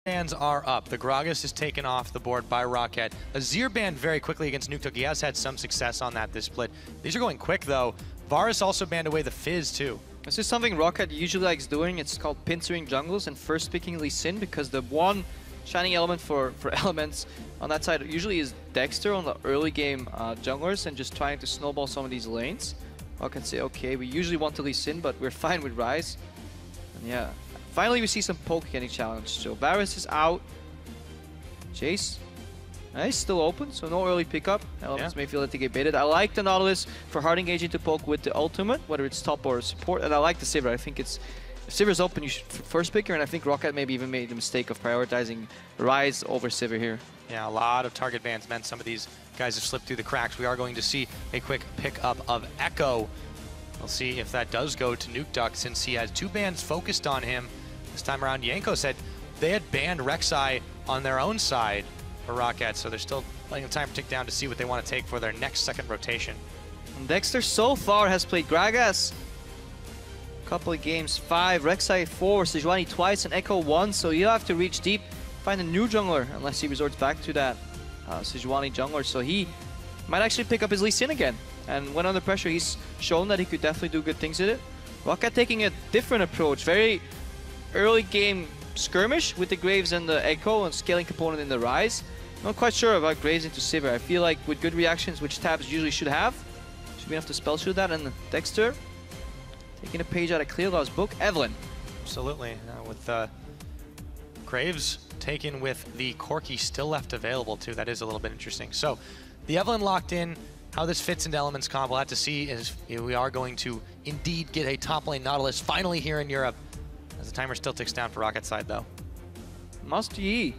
bans are up. The Gragas is taken off the board by ROCCAT. Azir banned very quickly against Nuketuk. He has had some success on that this split. These are going quick though. Varus also banned away the Fizz too. This is something ROCCAT usually likes doing. It's called pincering jungles and first picking Lee Sin, because the one shining element for elements on that side usually is Dexter on the early game junglers and just trying to snowball some of these lanes. ROCCAT say, okay, we usually want to Lee Sin, but we're fine with Ryze. And yeah, finally we see some poke getting challenged. So Varus is out. Jace, he's still open, so no early pickup. Elements may feel that they get baited. I like the Nautilus for hard engaging to poke with the ultimate, whether it's top or support, and I like the Sivir. I think it's, if Sivir's open, you should first pick her, and I think ROCCAT maybe even made the mistake of prioritizing Ryze over Sivir here. Yeah, a lot of target bans meant some of these guys have slipped through the cracks. We are going to see a quick pickup of Echo. We'll see if that does go to Nuketuk, since he has 2 bans focused on him. This time around, Yanko said they had banned RECCI on their own side for ROCCAT, so they're still letting the time tick down to see what they want to take for their next second rotation. And Dexter so far has played Gragas. Couple of games, 5, RECCI 4, Sejuani twice, and Echo 1, so you'll have to reach deep, find a new jungler, unless he resorts back to that Sejuani jungler, so he might actually pick up his Lee Sin again. And when under pressure, he's shown that he could definitely do good things with it. ROCCAT taking a different approach, very early game skirmish with the Graves and the Echo and scaling component in the Ryze. Not quite sure about Graves into Sivir. I feel like with good reactions, which tabs usually should have, should be enough to spell shoot that. And Dexter taking a page out of Clearlaw's book. Evelyn. Absolutely. With Graves taken with the Corki still left available too. That is a little bit interesting. So the Evelyn locked in. How this fits into Element's comp, we'll have to see if we are going to indeed get a top lane Nautilus finally here in Europe. As the timer still ticks down for ROCCAT side though. Must ye.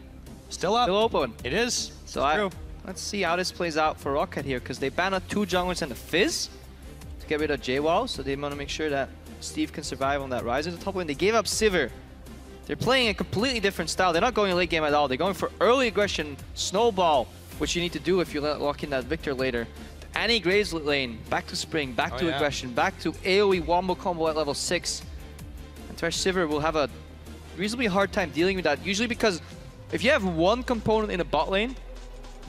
Still up. Still open. It is. So let's see how this plays out for ROCCAT here, because they banned out 2 junglers and a Fizz to get rid of JWoww, so they want to make sure that Steve can survive on that Ryze at the top lane. They gave up Sivir. They're playing a completely different style. They're not going late game at all. They're going for early aggression, snowball, which you need to do if you lock in that Victor later. Annie Graves lane, back to Spring, back to aggression, back to AoE wombo combo at level 6. And Thresh Sivir will have a reasonably hard time dealing with that, usually because if you have one component in a bot lane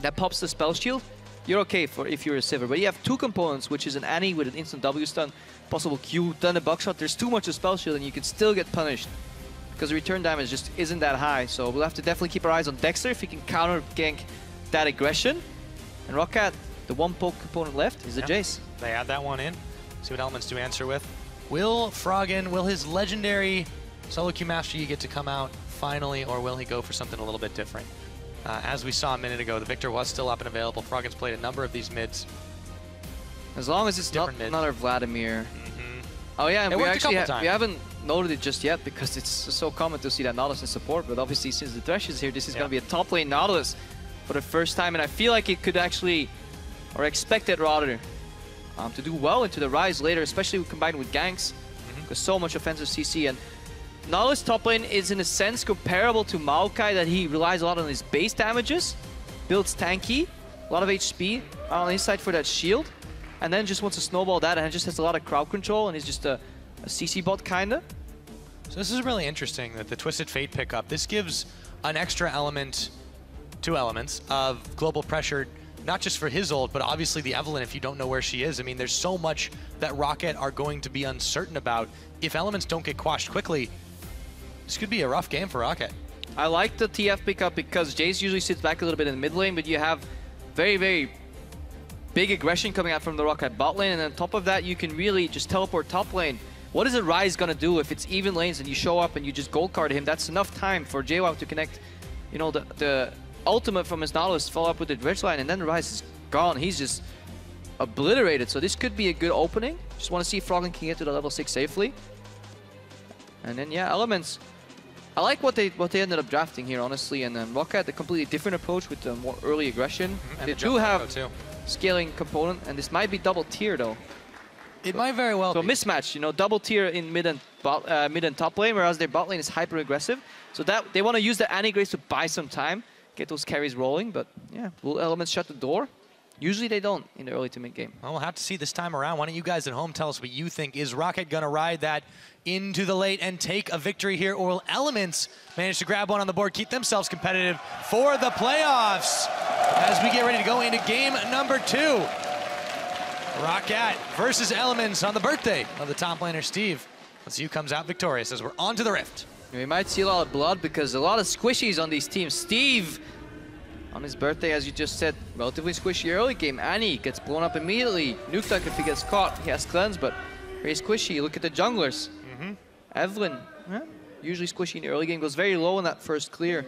that pops the spell shield, you're okay for if you're a Sivir. But you have 2 components, which is an Annie with an instant W stun, possible Q, then a buckshot. There's too much of spell shield and you can still get punished because the return damage just isn't that high. So we'll have to definitely keep our eyes on Dexter if he can counter gank that aggression. And ROCCAT, the one poke component left is a Jace. They add that one in. See what elements do answer with. Will Froggen, will his legendary solo Q Master Yi get to come out finally, or will he go for something a little bit different? As we saw a minute ago, the Victor was still up and available. Froggen's played a number of these mids. As long as it's not another Vladimir. Oh yeah, and we haven't noted it just yet because it's so common to see that Nautilus in support, but obviously since the Thresh is here, this is going to be a top lane Nautilus for the first time, and I feel like it could actually, or expected rather, to do well into the Ryze later, especially combined with ganks, because so much offensive CC. And Nautilus top lane is in a sense comparable to Maokai, that he relies a lot on his base damages, builds tanky, a lot of HP on his side for that shield, and then just wants to snowball that, and just has a lot of crowd control, and he's just a CC bot kinda. So this is really interesting that the Twisted Fate pickup, this gives an extra element, 2 elements of global pressure, not just for his ult, but obviously the Evelyn if you don't know where she is. I mean, there's so much that ROCCAT are going to be uncertain about. If elements don't get quashed quickly, this could be a rough game for ROCCAT. I like the TF pickup because Jace usually sits back a little bit in the mid lane, but you have very, very big aggression coming out from the ROCCAT bot lane, and on top of that, you can really just teleport top lane. What is a Ryze gonna do if it's even lanes and you show up and you just gold card him? That's enough time for JWoww to connect, you know, the ultimate from his Nautilus, follow up with the Dredge line, and then the Ryze is gone. He's just obliterated. So this could be a good opening. Just want to see if Froggen can get to the level 6 safely. And then yeah, elements. I like what they ended up drafting here, honestly. And then ROCCAT, a completely different approach with the more early aggression. And they do have scaling component, and this might be double tier though. It might very well be. Mismatch, you know, double tier in mid and top lane, whereas their bot lane is hyper aggressive. So that they want to use the Annie Grace to buy some time, get those carries rolling. But yeah, will elements shut the door? Usually they don't in the early to mid game. Well, we'll have to see this time around. Why don't you guys at home tell us what you think? Is ROCCAT going to ride that into the late and take a victory here, or will Elements manage to grab one on the board, keep themselves competitive for the playoffs as we get ready to go into game number 2? ROCCAT versus Elements on the birthday of the top laner, Steve. Let's see who comes out victorious as we're on to the Rift. We might see a lot of blood because a lot of squishies on these teams. Steve, on his birthday, as you just said, relatively squishy early game. Annie gets blown up immediately. Nukeduck, if he gets caught, he has cleanse, but very squishy. Look at the junglers. Evelyn, usually squishy in the early game, goes very low in that first clear.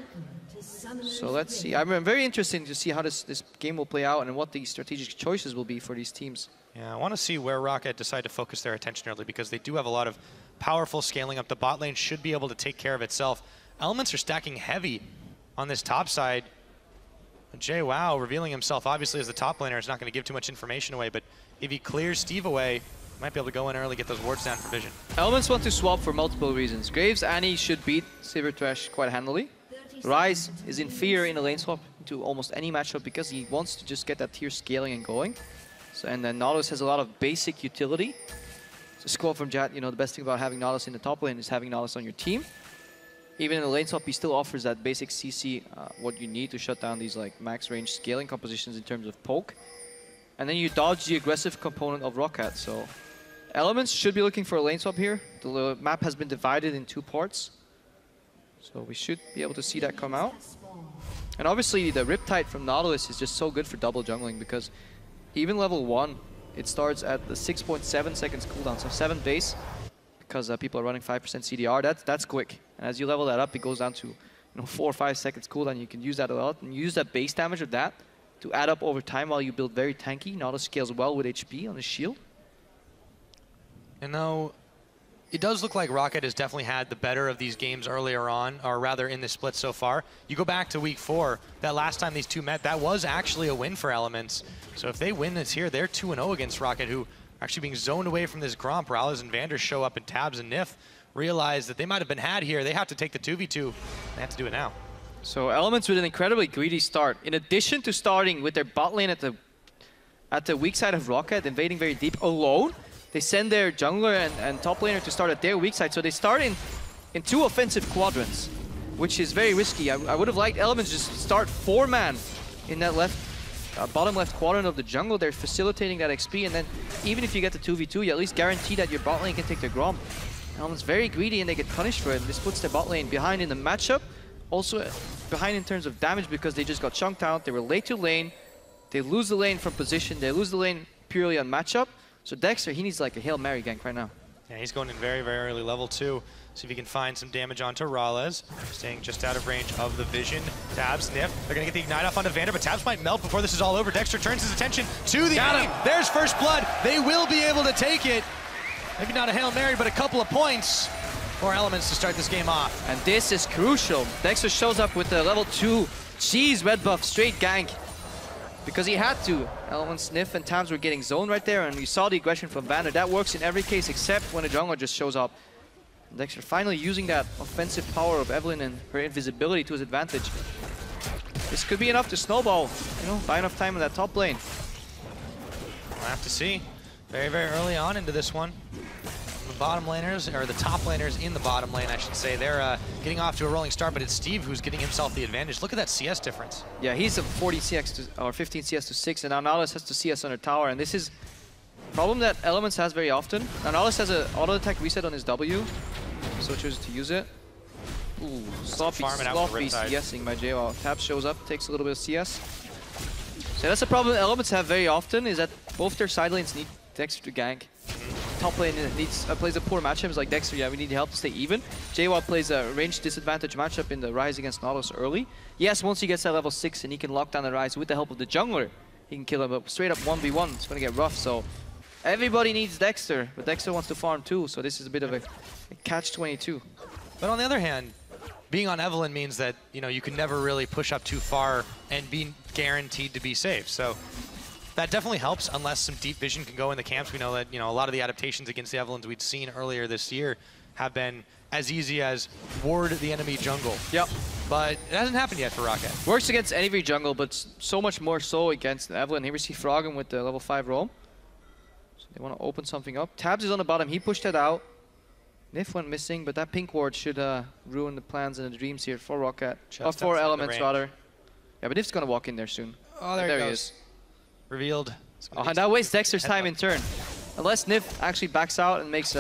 So let's see. I'm very interested to see how this game will play out and what the strategic choices will be for these teams. Yeah, I want to see where ROCCAT decide to focus their attention early, because they do have a lot of powerful scaling up. The bot lane should be able to take care of itself. Elements are stacking heavy on this top side. JWoww revealing himself obviously as the top laner is not going to give too much information away, but if he clears Steve away, might be able to go in early, get those wards down for vision. Elements want to swap for multiple reasons. Graves, Annie should beat Silver Trash quite handily. Rise is in fear in a lane swap into almost any matchup because he wants to just get that tier scaling and going. So, and then Nautilus has a lot of basic utility. So squad from Jat, you know, the best thing about having Nautilus in the top lane is having Nautilus on your team. Even in the lane swap, he still offers that basic CC, what you need to shut down these like max range scaling compositions in terms of poke. And then you dodge the aggressive component of ROCCAT. So Elements should be looking for a lane swap here. The map has been divided in 2 parts. So we should be able to see that come out. And obviously the Riptide from Nautilus is just so good for double jungling because even level 1, it starts at the 6.7 seconds cooldown, so 7 base, because people are running 5% CDR. That's quick. And as you level that up, it goes down to 4 or 5 seconds cooldown. You can use that a lot, and use that base damage of that to add up over time while you build very tanky. Nautilus scales well with HP on his shield. And though it does look like ROCCAT has definitely had the better of these games earlier on, or rather in this split so far. You go back to week 4, that last time these two met, that was actually a win for Elements. So if they win this here, they're 2-0 against ROCCAT, who are actually being zoned away from this Gromp. Rallis and Vander show up, and Tabs and Nif realize that they might have been had here. They have to take the 2v2. They have to do it now. So Elements with an incredibly greedy start. In addition to starting with their bot lane at the weak side of ROCCAT, invading very deep alone, they send their jungler and top laner to start at their weak side. So they start in 2 offensive quadrants, which is very risky. I would have liked Elements just start 4-man in that bottom left quadrant of the jungle. They're facilitating that XP, and then even if you get the 2v2, you at least guarantee that your bot lane can take their Gromp. Elements very greedy and they get punished for it. This puts their bot lane behind in the matchup. Also behind in terms of damage because they just got chunked out. They were late to lane. They lose the lane from position. They lose the lane purely on matchup. So Dexter, he needs like a Hail Mary gank right now. Yeah, he's going in very, very early level 2. See if he can find some damage onto Rallis. Staying just out of range of the vision. Tabs, Nif. They're going to get the Ignite off onto Vander, but Tabs might melt before this is all over. Dexter turns his attention to the enemy. There's first blood. They will be able to take it. Maybe not a Hail Mary, but a couple of points for Elements to start this game off. And this is crucial. Dexter shows up with the level 2 cheese red buff straight gank. Because he had to. Elements, Nif, and Tabs were getting zoned right there, and we saw the aggression from Vander. That works in every case except when a jungler just shows up. Dexter finally using that offensive power of Evelyn and her invisibility to his advantage. This could be enough to snowball, buy enough time in that top lane. We'll have to see. Very, very early on into this one. The bottom laners, or the top laners in the bottom lane, I should say, they're getting off to a rolling start, but it's Steve who's getting himself the advantage. Look at that CS difference. Yeah, he's a 40 CS or 15 CS to 6, and now Nautilus has to CS on her tower, and this is a problem that Elements has very often. Now Nautilus has an auto attack reset on his W, so chooses to use it. Ooh, sloppy CSing by JWoww. Tab shows up, takes a little bit of CS. So that's a problem Elements have very often, is that both their side lanes need Dexter to gank. Top lane plays a poor matchup. Like Dexter, yeah, we need help to stay even. JWoww plays a range disadvantage matchup in the Rise against Nautilus early. Yes, once he gets that level 6 and he can lock down the Rise with the help of the jungler, he can kill him, but straight up 1v1, it's going to get rough. So everybody needs Dexter, but Dexter wants to farm too, so this is a bit of a catch-22. But on the other hand, being on Evelyn means that, you can never really push up too far and be guaranteed to be safe. So that definitely helps unless some deep vision can go in the camps. We know that, a lot of the adaptations against the Evelyns we'd seen earlier this year have been as easy as ward the enemy jungle. Yep. but it hasn't happened yet for ROCCAT. Works against any of your jungle, but so much more so against Evelyn. Here we see Froggen with the level 5 roam. So they want to open something up. Tabs is on the bottom. He pushed it out. Nif went missing, but that pink ward should ruin the plans and the dreams here for ROCCAT. Or for Elements, rather. Yeah, but Nif's going to walk in there soon. Oh, there he is. Revealed. Oh, and that wastes Dexter's time in turn. Unless Nif actually backs out and makes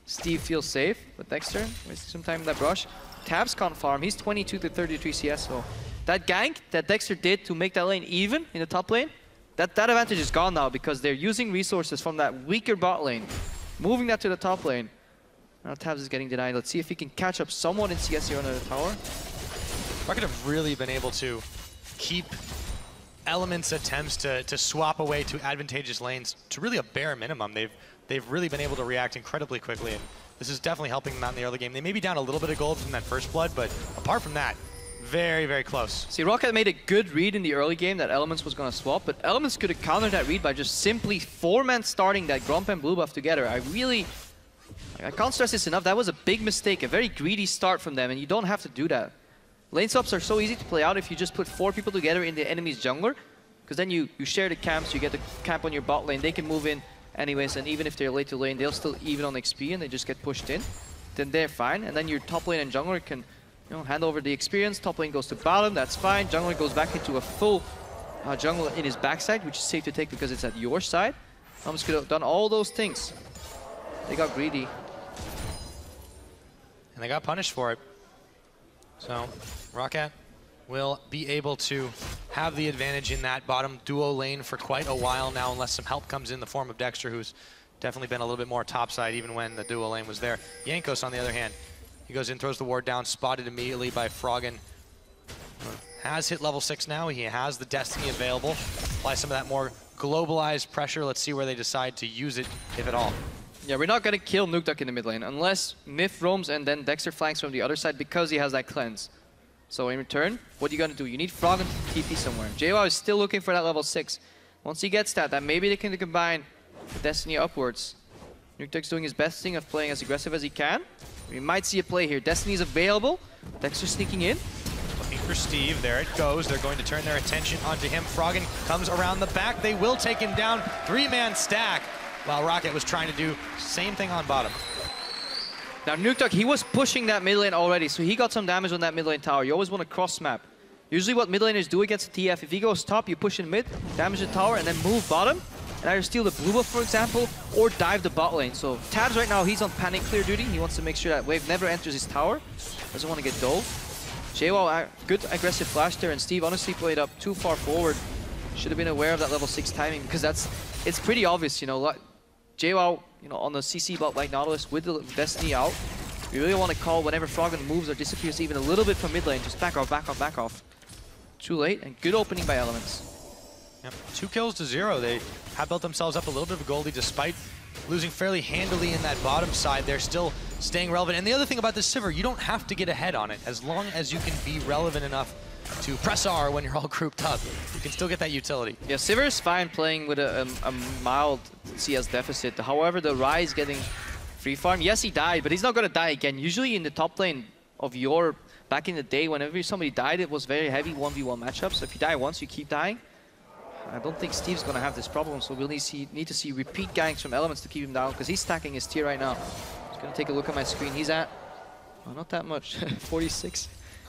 Steve feel safe. But Dexter wasting some time in that brush. Tabs can't farm. He's 22 to 33 CS. So that gank that Dexter did to make that lane even in the top lane, that advantage is gone now because they're using resources from that weaker bot lane, moving that to the top lane. Now Tabs is getting denied. Let's see if he can catch up somewhat in CS here under the tower. ROCCAT have really been able to keep Elements' attempts to swap away to advantageous lanes to really a bare minimum. They've really been able to react incredibly quickly, and this is definitely helping them out in the early game. They may be down a little bit of gold from that first blood, but apart from that, very, very close. See, ROCCAT made a good read in the early game that Elements was going to swap, but Elements could have countered that read by just simply 4-man starting that Gromp and Blue buff together. I can't stress this enough. That was a big mistake, a very greedy start from them, and you don't have to do that. Lane swaps are so easy to play out if you just put 4 people together in the enemy's jungler, because then you share the camps, you get the camp on your bot lane, they can move in anyways, and even if they're late to lane, they'll still even on XP and they just get pushed in. Then they're fine, and then your top lane and jungler can hand over the experience. Top lane goes to bottom, that's fine. Jungler goes back into a full jungle in his backside, which is safe to take because it's at your side. Elements could have done all those things. They got greedy. And they got punished for it. So ROCCAT will be able to have the advantage in that bottom duo lane for quite a while now, unless some help comes in the form of Dexter, who's definitely been a little bit more topside even when the duo lane was there. Jankos, on the other hand, he goes in, throws the ward down, spotted immediately by Froggen. Has hit level 6 now. He has the Destiny available. Apply some of that more globalized pressure. Let's see where they decide to use it, if at all. Yeah, we're not going to kill Nukeduck in the mid lane unless Myth roams and then Dexter flanks from the other side because he has that cleanse. So in return, what are you going to do? You need Froggen to TP somewhere. JWoww is still looking for that level 6. Once he gets that, maybe they can combine the Destiny upwards. Nukeduck's doing his best thing of playing as aggressive as he can. We might see a play here. Destiny's available. Dexter sneaking in. Looking for Steve. There it goes. They're going to turn their attention onto him. Froggen comes around the back. They will take him down. 3-man stack. While ROCCAT was trying to do same thing on bottom. Now Nukeduck, he was pushing that mid lane already, so he got some damage on that mid lane tower. You always want to cross map. Usually what mid laners do against the TF, if he goes top, you push in mid, damage the tower, and then move bottom, and either steal the blue buff, for example, or dive the bot lane. So Tabs right now, he's on panic clear duty. He wants to make sure that wave never enters his tower. Doesn't want to get dove. JWoww, good aggressive flash there, and Steve honestly played up too far forward. Should have been aware of that level 6 timing, because it's pretty obvious, JWoww, on the CC bot like Nautilus with the Destiny out, you really want to call whenever Froggen moves or disappears even a little bit from mid lane, just back off, back off, back off. Too late, and good opening by Elements. Yep. 2 kills to 0. They have built themselves up a little bit of a goldie despite losing fairly handily in that bottom side. They're still staying relevant. And the other thing about this Sivir, you don't have to get ahead on it. As long as you can be relevant enough to press R when you're all grouped up, you can still get that utility. Yeah, Sivir is fine playing with a mild CS deficit. However, the Rise getting free farm. Yes, he died, but he's not going to die again. Usually in the top lane of your, back in the day, whenever somebody died, it was very heavy 1v1 matchups. So if you die once, you keep dying. I don't think Steve's going to have this problem, so we'll need to see repeat ganks from Elements to keep him down, because he's stacking his tier right now. Just going to take a look at my screen. He's at, well, not that much, 46.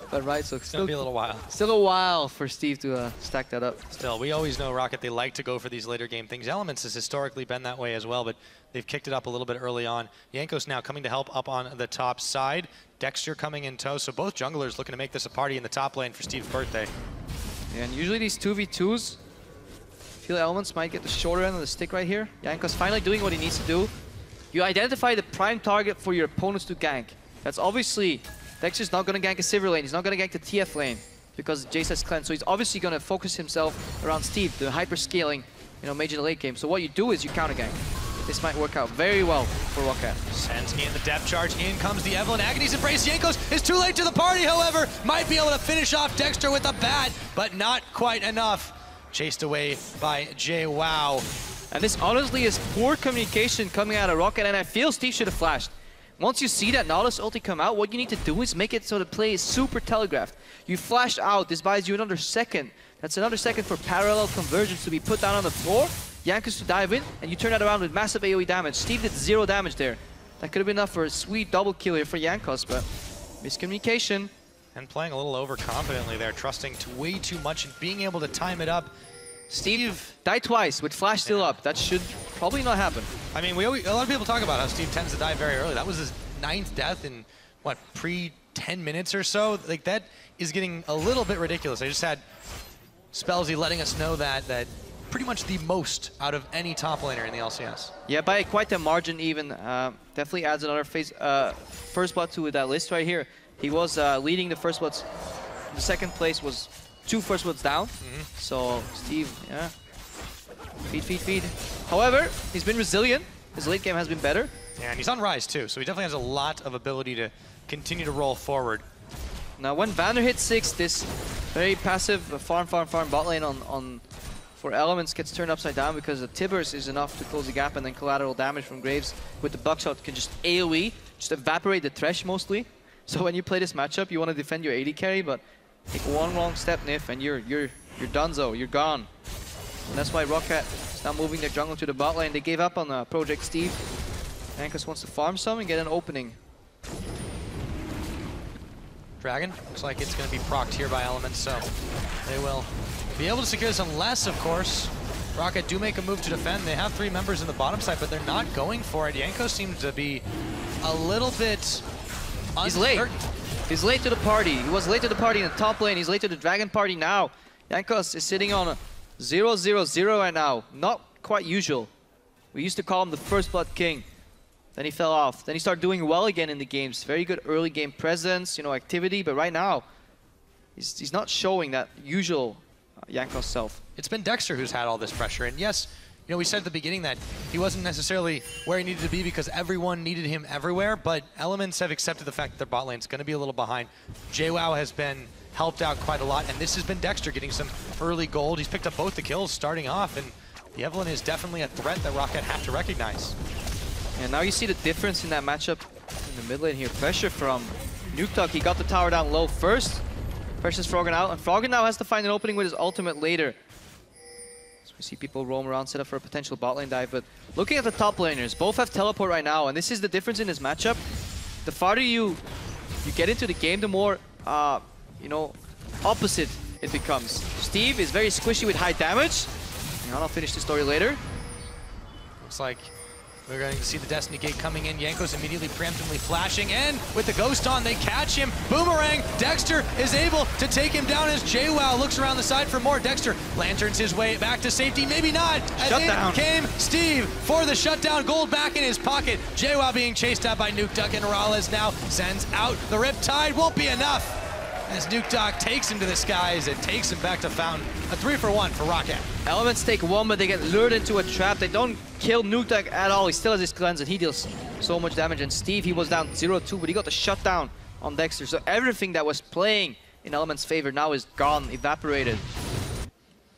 But right, so still be a little while. Still a while for Steve to stack that up. Still, we always know ROCCAT, they like to go for these later game things. Elements has historically been that way as well, but they've kicked it up a little bit early on. Jankos now coming to help up on the top side. Dexter coming in tow, so both junglers looking to make this a party in the top lane for Steve's birthday. Yeah, and usually these 2v2s, I feel Elements might get the shorter end of the stick right here. Jankos finally doing what he needs to do. You identify the prime target for your opponents to gank. That's obviously, Dexter's not going to gank a Sivir lane, he's not going to gank the TF lane because Jace has cleanse, so he's obviously going to focus himself around Steve, the hyper-scaling, major late game. So what you do is you counter gank. This might work out very well for ROCCAT. Sensky in the depth charge, in comes the Evelyn. Agony's embrace, Jankos is too late to the party, however, might be able to finish off Dexter with a bat, but not quite enough. Chased away by JWoww. And this honestly is poor communication coming out of ROCCAT, and I feel Steve should have flashed. Once you see that Nautilus ulti come out, what you need to do is make it so the play is super telegraphed. You flash out, this buys you another second. That's another second for parallel conversions to be put down on the floor, Jankos to dive in, and you turn that around with massive AoE damage. Steve did 0 damage there. That could have been enough for a sweet double kill here for Jankos, but miscommunication. And playing a little overconfidently there, trusting way too much and being able to time it up. Steve died twice with flash still up. That should probably not happen. I mean, a lot of people talk about how Steve tends to die very early. That was his 9th death in, what, pre-10 minutes or so? Like, that is getting a little bit ridiculous. I just had Spellsy letting us know that pretty much the most out of any top laner in the LCS. Yeah, by quite a margin even. Definitely adds another first blood to that list right here. He was leading the first bloods. The second place was 2 first bloods down. So Steve, yeah, feed. However, he's been resilient. His late game has been better. Yeah, and he's on Rise too, so he definitely has a lot of ability to continue to roll forward. Now when Vander hits 6, this very passive farm bot lane for Elements gets turned upside down because the Tibbers is enough to close the gap, and then collateral damage from Graves with the buckshot can just AoE, just evaporate the Thresh mostly. So when you play this matchup, you want to defend your AD carry, but take one wrong step, Nif, and you're donezo, you're gone. And that's why ROCCAT is now moving their jungle to the bot lane. They gave up on Project Steve. Jankos wants to farm some and get an opening. Dragon, looks like it's going to be procced here by Elements, so they will be able to secure this unless, of course, ROCCAT do make a move to defend. They have 3 members in the bottom side, but they're not going for it. Jankos seems to be a little bit uncertain. He's late. He's late to the party. He was late to the party in the top lane. He's late to the Dragon party now. Jankos is sitting on a 0-0-0 right now. Not quite usual. We used to call him the First Blood King. Then he fell off. Then he started doing well again in the games. Very good early game presence, you know, activity. But right now, he's not showing that usual Jankos self. It's been Dexter who's had all this pressure. And yes, you know, we said at the beginning that he wasn't necessarily where he needed to be because everyone needed him everywhere, but Elements have accepted the fact that their bot lane's going to be a little behind. JWoww has been helped out quite a lot, and this has been Dexter getting some early gold. He's picked up both the kills starting off, and the Evelynn is definitely a threat that ROCCAT have to recognize. And now you see the difference in that matchup in the mid lane here. Pressure from Nukeduck. He got the tower down low first. Pressure's Froggen out, and Froggen now has to find an opening with his ultimate later. So we see people roam around, set up for a potential bot lane dive, but looking at the top laners, both have teleport right now, and this is the difference in this matchup. The farther you get into the game, the more, you know, opposite it becomes. Steve is very squishy with high damage. And I'll finish the story later. Looks like we're going to see the Destiny Gate coming in. Jankos immediately preemptively flashing, and with the Ghost on, they catch him. Boomerang! Dexter is able to take him down as JWoww looks around the side for more. Dexter lanterns his way back to safety. Maybe not. As in came Steve for the shutdown. Gold back in his pocket. JWoww being chased out by Nukeduck, and Rales now sends out the Riptide. Won't be enough as Nukeduck takes him to the skies and takes him back to Fountain. A 3-for-1 for ROCCAT. Elements take 1, but they get lured into a trap. They don't kill Nukeduck at all. He still has his cleanse, and he deals so much damage. And Steve, he was down 0-2, but he got the shutdown on Dexter. So everything that was playing in Elements' favor now is gone, evaporated.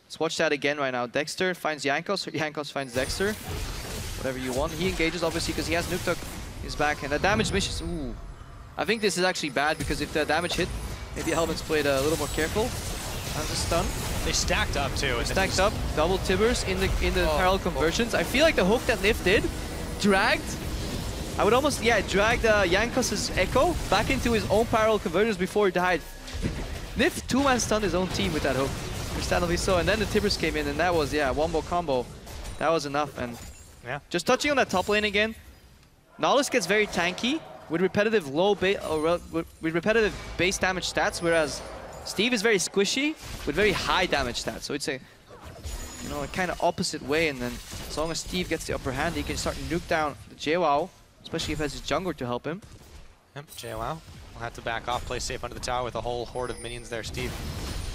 Let's watch that again right now. Dexter finds Jankos, or Jankos finds Dexter. Whatever you want. He engages, obviously, because he has Nukeduck in his back. And the damage misses. Ooh. I think this is actually bad, because if the damage hit, maybe Elements played a little more careful. As a stun. They stacked up too. They stacked up, double Tibbers in the parallel conversions. I feel like the hook that Nif did dragged. I would almost dragged Jankos' Echo back into his own parallel conversions before he died. Nif 2-man stunned his own team with that hook, understandably so. And then the Tibbers came in, and that was wombo combo. That was enough. And just touching on that top lane again, Nautilus gets very tanky with repetitive with repetitive base damage stats, whereas Steve is very squishy with very high damage stats. So it's a, you know, a kind of opposite way. And then as long as Steve gets the upper hand, he can start to nuke down the JWoww, especially if he has his jungler to help him. Yep, JWoww will have to back off, play safe under the tower with a whole horde of minions there. Steve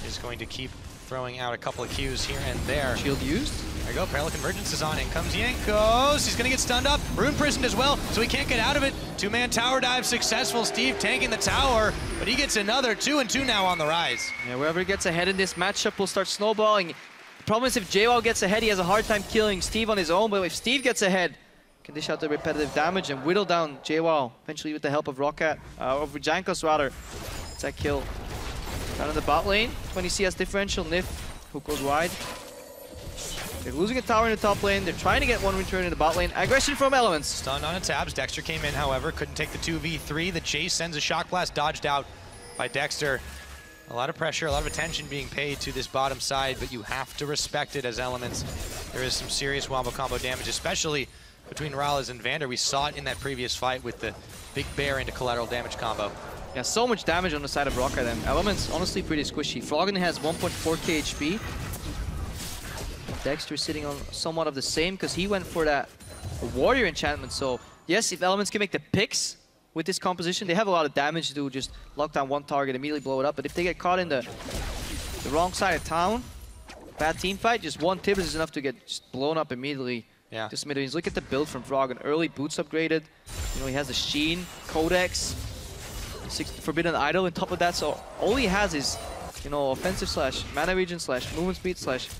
is going to keep throwing out a couple of Qs here and there. Shield used. There you go, Parallel Convergence is on. In comes Jankos. He's going to get stunned up. Rune prisoned as well, so he can't get out of it. 2-man tower dive successful. Steve tanking the tower, but he gets another 2-2 now on the rise. Yeah, whoever gets ahead in this matchup will start snowballing. The problem is if JWoww gets ahead, he has a hard time killing Steve on his own, but if Steve gets ahead, can dish out the repetitive damage and whittle down JWoww, eventually with the help of ROCCAT, of Jankos rather. It's that kill. Down in the bot lane, 20 CS differential, Nif, hook goes wide. They're losing a tower in the top lane, they're trying to get one return in the bot lane. Aggression from Elements. Stunned on its tabs, Dexter came in, however, couldn't take the 2v3. The chase sends a shock blast, dodged out by Dexter. A lot of pressure, a lot of attention being paid to this bottom side, but you have to respect it as Elements. There is some serious wombo combo damage, especially between Rallis and Vander. We saw it in that previous fight with the big bear into collateral damage combo. Yeah, so much damage on the side of ROCCAT, and Elements honestly pretty squishy. Froggen has 1.4k HP. Dexter sitting on somewhat of the same because he went for that warrior enchantment. So yes, if Elements can make the picks with this composition, they have a lot of damage to just lock down one target, immediately blow it up. But if they get caught in the wrong side of town, bad team fight, just one Tibbers is enough to get just blown up immediately. Yeah. Just mid-range. Look at the build from Froggen. Early boots upgraded. You know, he has the Sheen, Codex, Forbidden Idol on top of that. So all he has is, you know, offensive slash mana region slash movement speed slash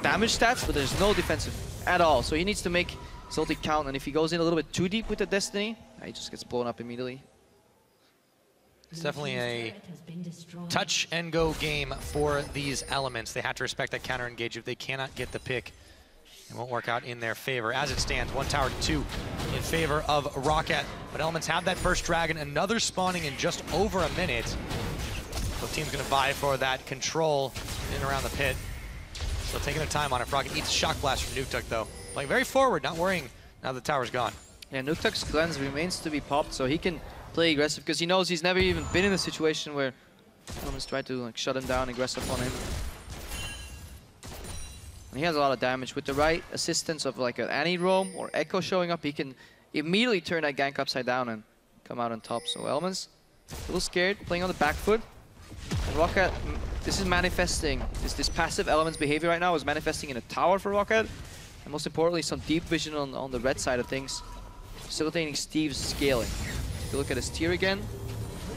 damage stats, but there's no defensive at all. So he needs to make his ulti count, and if he goes in a little bit too deep with the Destiny, he just gets blown up immediately. It's definitely a touch and go game for these Elements. They have to respect that counter engage. If they cannot get the pick, it won't work out in their favor. As it stands, 1 tower to 2 in favor of ROCCAT. But Elements have that first dragon, another spawning in just over a minute. So the team's gonna vie for that control in and around the pit. Still taking their time on it. Froggen eats a shock blast from Nukeduck though. Playing very forward, not worrying now the tower's gone. Yeah, Nukeduck's cleanse remains to be popped, so he can play aggressive because he knows he's never even been in a situation where Elements try to like shut him down, aggressive on him. And he has a lot of damage. With the right assistance of like an Annie Roam or Echo showing up, he can immediately turn that gank upside down and come out on top. So Elements, a little scared, playing on the back foot. And ROCCAT, this is manifesting, this passive Elements behavior right now is manifesting in a tower for ROCCAT. And most importantly, some deep vision on the red side of things, facilitating Steve's scaling. If you look at his tier again,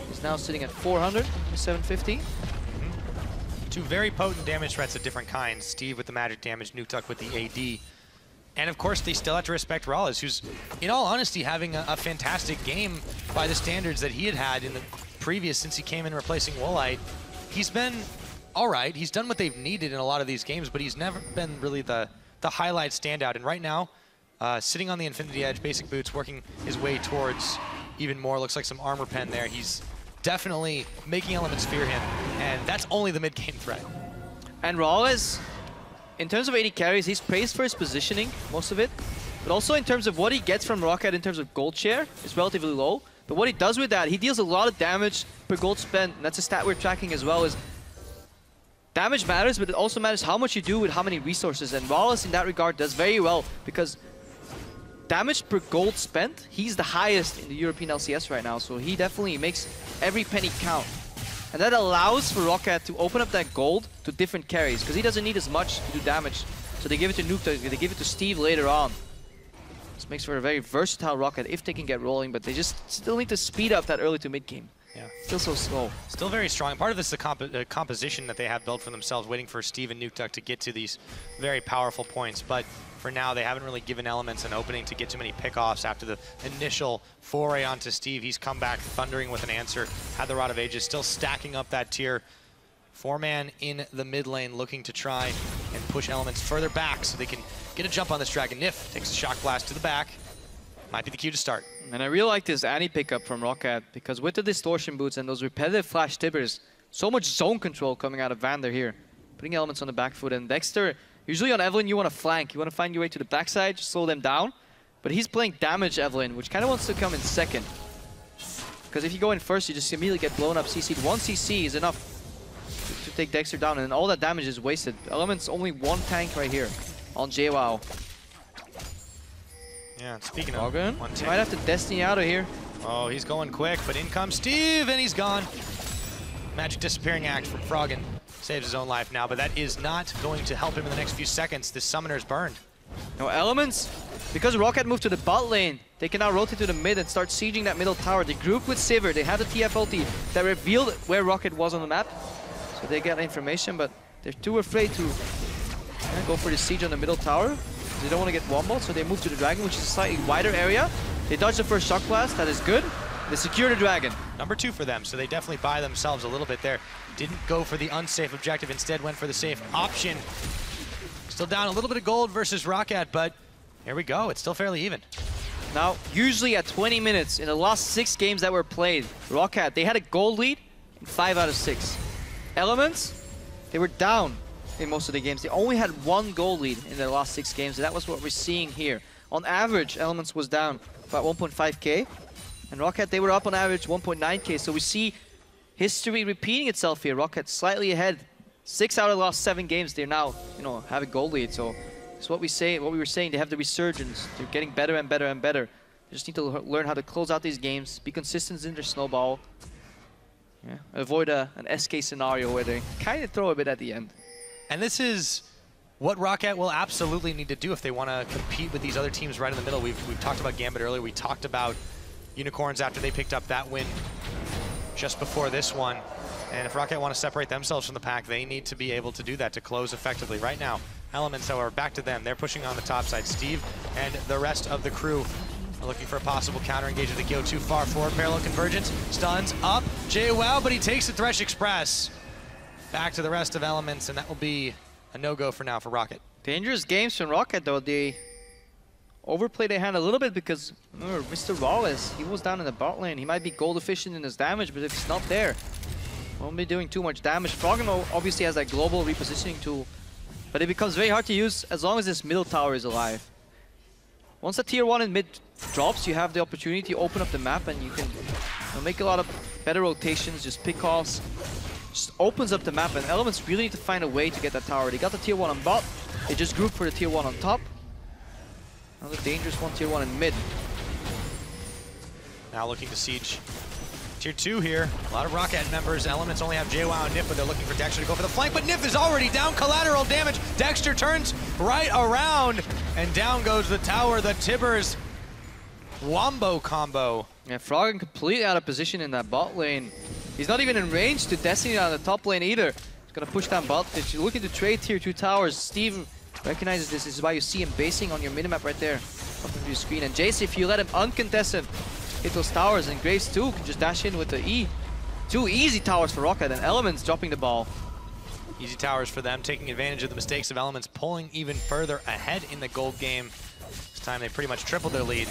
he's now sitting at 400, 750. Two very potent damage threats of different kinds. Steve with the magic damage, Nukeduck with the AD. And of course, they still have to respect Rallis, who's, in all honesty, having a fantastic game by the standards that he had in the previous, since he came in replacing Woolite. He's been all right. He's done what they've needed in a lot of these games, but he's never been really the highlight standout. And right now, sitting on the Infinity Edge, basic boots, working his way towards even more. Looks like some armor pen there. He's definitely making Elements fear him, and that's only the mid-game threat. And Rallis, in terms of AD carries, he's praised for his positioning, most of it, but also in terms of what he gets from ROCCAT in terms of gold share, is relatively low. But what he does with that, he deals a lot of damage per gold spent, and that's a stat we're tracking as well, is damage matters, but it also matters how much you do with how many resources, and Rallis in that regard does very well, because damage per gold spent, he's the highest in the European LCS right now, so he definitely makes every penny count. And that allows for ROCCAT to open up that gold to different carries, because he doesn't need as much to do damage. So they give it to Nukeduck, they give it to Steve later on. This makes for a very versatile ROCCAT if they can get rolling, but they just still need to speed up that early to mid game. Yeah. Still so slow. Still very strong. Part of this is the composition that they have built for themselves, waiting for Steve and Nukeduck to get to these very powerful points. But for now, they haven't really given Elements an opening to get too many pickoffs after the initial foray onto Steve. He's come back thundering with an answer, had the Rod of Ages, still stacking up that tier. 4-man in the mid lane looking to try and push Elements further back so they can get a jump on this dragon. Nif takes a shock blast to the back. Might be the cue to start. And I really like this Annie pickup from ROCCAT, because with the distortion boots and those repetitive flash tippers, so much zone control coming out of Vander here. Putting Elements on the back foot, and Dexter, usually on Evelyn you want to flank, you want to find your way to the backside, just slow them down. But he's playing damage Evelyn, which kind of wants to come in second. Because if you go in first, you just immediately get blown up CC'd. 1 CC is enough to take Dexter down, and all that damage is wasted. Elements only 1 tank right here on JWoww. Yeah, speaking of Froggen, one might have to Destiny out of here. Oh, he's going quick, but in comes Steve, and he's gone. Magic disappearing act from Froggen. Saves his own life now, but that is not going to help him in the next few seconds. This summoner's burned. No Elements, because ROCCAT moved to the bot lane, they can now rotate to the mid and start sieging that middle tower. They group with Sivir, they have the TF ulti that revealed where ROCCAT was on the map. So they get information, but they're too afraid to go for the siege on the middle tower. They don't want to get womboed, so they move to the Dragon, which is a slightly wider area. They dodge the first Shock Blast, that is good. They secure the Dragon. Number 2 for them, so they definitely buy themselves a little bit there. Didn't go for the unsafe objective, instead went for the safe option. Still down a little bit of gold versus ROCCAT, but here we go, it's still fairly even. Now, usually at 20 minutes, in the last 6 games that were played, ROCCAT, they had a gold lead in 5 out of 6. Elements, they were down in most of the games. They only had 1 gold lead in their last 6 games, and that was what we're seeing here. On average, Elements was down about 1.5k, and ROCCAT, they were up on average 1.9k, so we see history repeating itself here. ROCCAT slightly ahead. 6 out of the last 7 games, they're now, have a gold lead, so it's what we were saying, they have the resurgence. They're getting better and better and better. They just need to learn how to close out these games, be consistent in their snowball. Yeah. Avoid an SK scenario where they kind of throw a bit at the end. And this is what ROCCAT will absolutely need to do if they want to compete with these other teams right in the middle. We've talked about Gambit earlier. We talked about Unicorns after they picked up that win just before this one. And if ROCCAT want to separate themselves from the pack, they need to be able to do that to close effectively. Right now, Elements, however, back to them. They're pushing on the top side. Steve and the rest of the crew are looking for a possible counter engage if they go too far forward. Parallel convergence, stuns up. JWoww, but he takes the Thresh Express. Back to the rest of Elements, and that will be a no-go for now for ROCCAT. Dangerous games from ROCCAT, though. They overplayed their hand a little bit because, remember, Mr. Wallace, he was down in the bot lane. He might be gold efficient in his damage, but if he's not there, won't be doing too much damage. Froggen obviously has that global repositioning tool, but it becomes very hard to use as long as this middle tower is alive. Once the tier 1 in mid drops, you have the opportunity to open up the map and you can make a lot of better rotations, just pick-offs. Just opens up the map, and Elements really need to find a way to get that tower. They got the tier 1 on bot, they just group for the tier 1 on top. Another dangerous one, tier 1 in mid. Now looking to siege tier 2 here. A lot of ROCCAT members. Elements only have JWoww and Nif, but they're looking for Dexter to go for the flank. But Nif is already down. Collateral damage. Dexter turns right around, and down goes the tower. The Tibbers wombo combo. Yeah, Froggen completely out of position in that bot lane. He's not even in range to Destiny on the top lane either. He's gonna push down bot. If you're looking to trade tier 2 towers, Steve recognizes this. This is why you see him basing on your minimap right there up on your screen. And Jace, if you let him uncontested hit those towers, and Graves too can just dash in with the E. 2 easy towers for ROCCAT, and Elements dropping the ball. Easy towers for them, taking advantage of the mistakes of Elements, pulling even further ahead in the gold game. This time they pretty much tripled their lead.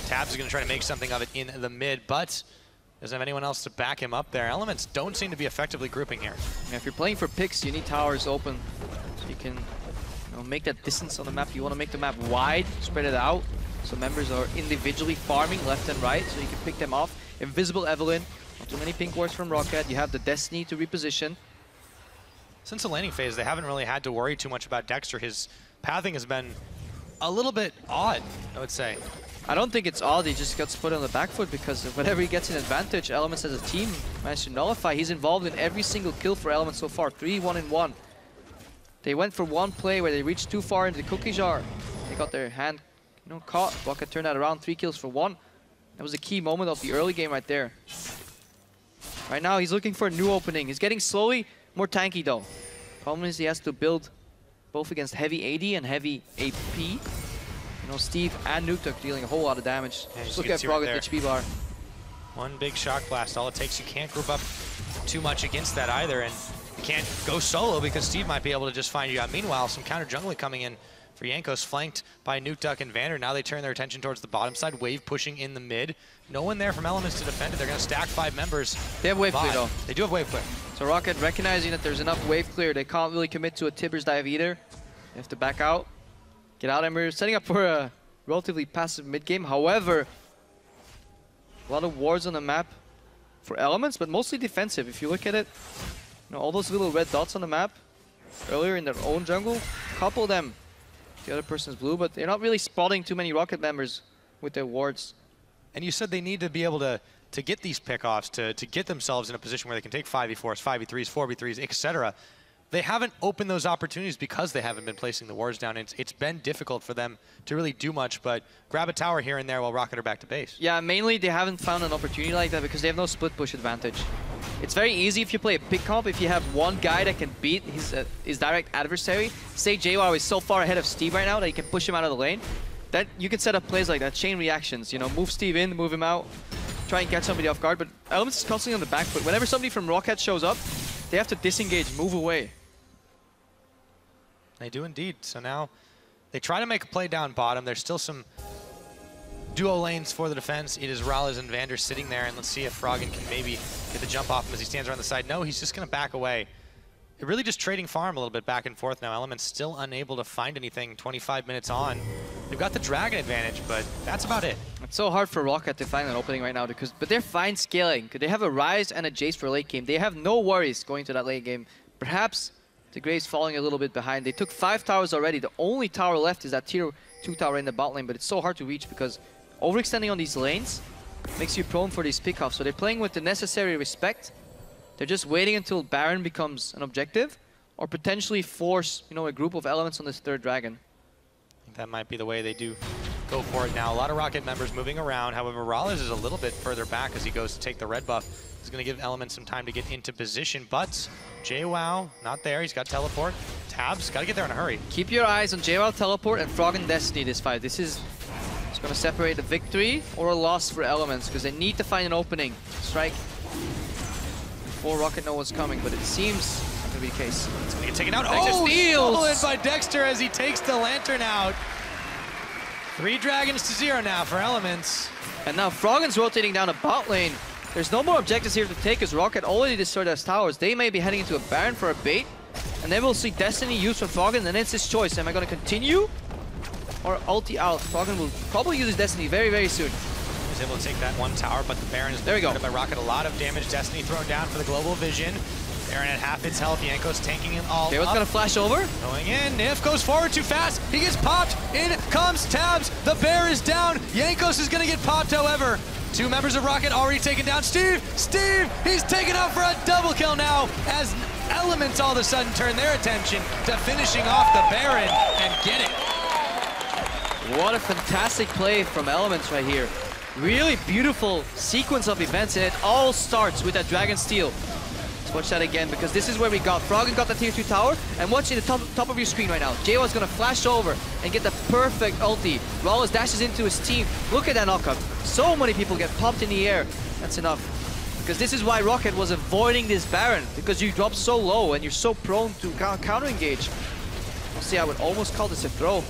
Tabs is going to try to make something of it in the mid, but doesn't have anyone else to back him up there. Elements don't seem to be effectively grouping here. Yeah, if you're playing for picks, you need towers open so you can make that distance on the map. You want to make the map wide, spread it out, so members are individually farming left and right, so you can pick them off. Invisible Evelynn, not too many pink wards from ROCCAT. You have the Destiny to reposition. Since the laning phase, they haven't really had to worry too much about Dexter. His pathing has been a little bit odd, I would say. I don't think it's odd, he just got put on the back foot because whenever he gets an advantage, Elements as a team managed to nullify. He's involved in every single kill for Elements so far, 3 1-in-1. They went for one play where they reached too far into the cookie jar. They got their hand caught. ROCCAT turned that around, 3 kills for 1. That was a key moment of the early game right there. Right now, he's looking for a new opening. He's getting slowly more tanky though. Problem is he has to build both against heavy AD and heavy AP. Steve and Nukeduck dealing a whole lot of damage. Yeah, just look at Froggen's HP bar. One big shock blast, all it takes. You can't group up too much against that either, and you can't go solo because Steve might be able to just find you out. Meanwhile, some counter jungling coming in for Jankos, flanked by Nukeduck and Vander. Now they turn their attention towards the bottom side. Wave pushing in the mid. No one there from Elements to defend it. They're going to stack 5 members. They have wave clear though. They do have wave clear. So ROCCAT recognizing that there's enough wave clear, they can't really commit to a Tibbers dive either. They have to back out, get out, and we're setting up for a relatively passive mid game. However, a lot of wards on the map for Elements, but mostly defensive. If you look at it, all those little red dots on the map earlier in their own jungle, couple them. The other person's blue, but they're not really spotting too many ROCCAT members with their wards. And you said they need to be able to get these pickoffs, to get themselves in a position where they can take 5v4s, 5v3s, 4v3s, etc. They haven't opened those opportunities because they haven't been placing the wards down. It's been difficult for them to really do much, but grab a tower here and there while ROCCAT are back to base. Yeah, mainly they haven't found an opportunity like that because they have no split push advantage. It's very easy if you play a pick comp, if you have one guy that can beat his direct adversary. Say JWoww is so far ahead of Steve right now that he can push him out of the lane. That you can set up plays like that, chain reactions, you know, move Steve in, move him out, try and catch somebody off guard. But Elements is constantly on the back foot. Whenever somebody from ROCCAT shows up, they have to disengage, move away. They do indeed. So now they try to make a play down bottom. There's still some duo lanes for the defense. It is Rallis and Vander sitting there, and let's see if Froggen can maybe get the jump off him as he stands around the side. No, he's just going to back away. They're really just trading farm a little bit back and forth now. Elements still unable to find anything 25 minutes on. They've got the Dragon advantage, but that's about it. It's so hard for ROCCAT to find an opening right now, but they're fine scaling. They have a Ryze and a Jace for late game. They have no worries going to that late game. Perhaps the Graves falling a little bit behind. They took 5 towers already. The only tower left is that tier 2 tower in the bot lane, but it's so hard to reach because overextending on these lanes makes you prone for these pickoffs. So they're playing with the necessary respect. They're just waiting until Baron becomes an objective, or potentially force, you know, a group of elements on this third dragon. I think that might be the way they do go for it now. A lot of ROCCAT members moving around. However, Rallis is a little bit further back as he goes to take the red buff. He's going to give Elements some time to get into position, but JWoww not there. He's got teleport. Tabs, got to get there in a hurry. Keep your eyes on JWoww teleport and Froggen Destiny this fight. This is going to separate a victory or a loss for Elements because they need to find an opening. Strike before ROCCAT know what's coming, but it seems not going to be the case. It's going to get taken out. Dexter steals! Stolen by Dexter as he takes the Lantern out. 3 dragons to 0 now for Elements. And now Froggen's rotating down a bot lane. There's no more objectives here to take as ROCCAT already destroyed his towers. They may be heading into a Baron for a bait, and then we'll see Destiny used from Froggen, and it's his choice. Am I going to continue or ulti out? Froggen will probably use his Destiny very, very soon. He's able to take that one tower, but the Baron is there we go. by ROCCAT. A lot of damage. Destiny thrown down for the global vision. Baron at half his health. Yanko's tanking it all up. What's going to flash over? Going in. Nif goes forward too fast. He gets popped. In comes Tabs. The bear is down. Yankos is going to get popped, however. 2 members of ROCCAT already taken down. Steve, he's taken out for a double kill now as Elements all of a sudden turn their attention to finishing off the Baron and get it. What a fantastic play from Elements right here. Really beautiful sequence of events, and it all starts with that Dragon Steel. Let's watch that again, because this is where we got. Froggen got the tier 2 tower, and watch in the top of your screen right now. JWoww's gonna flash over and get the perfect ulti. Rallis dashes into his team. Look at that knockup. So many people get popped in the air. That's enough. Because this is why ROCCAT was avoiding this Baron, because you drop so low and you're so prone to counter-engage. See, I would almost call this a throw.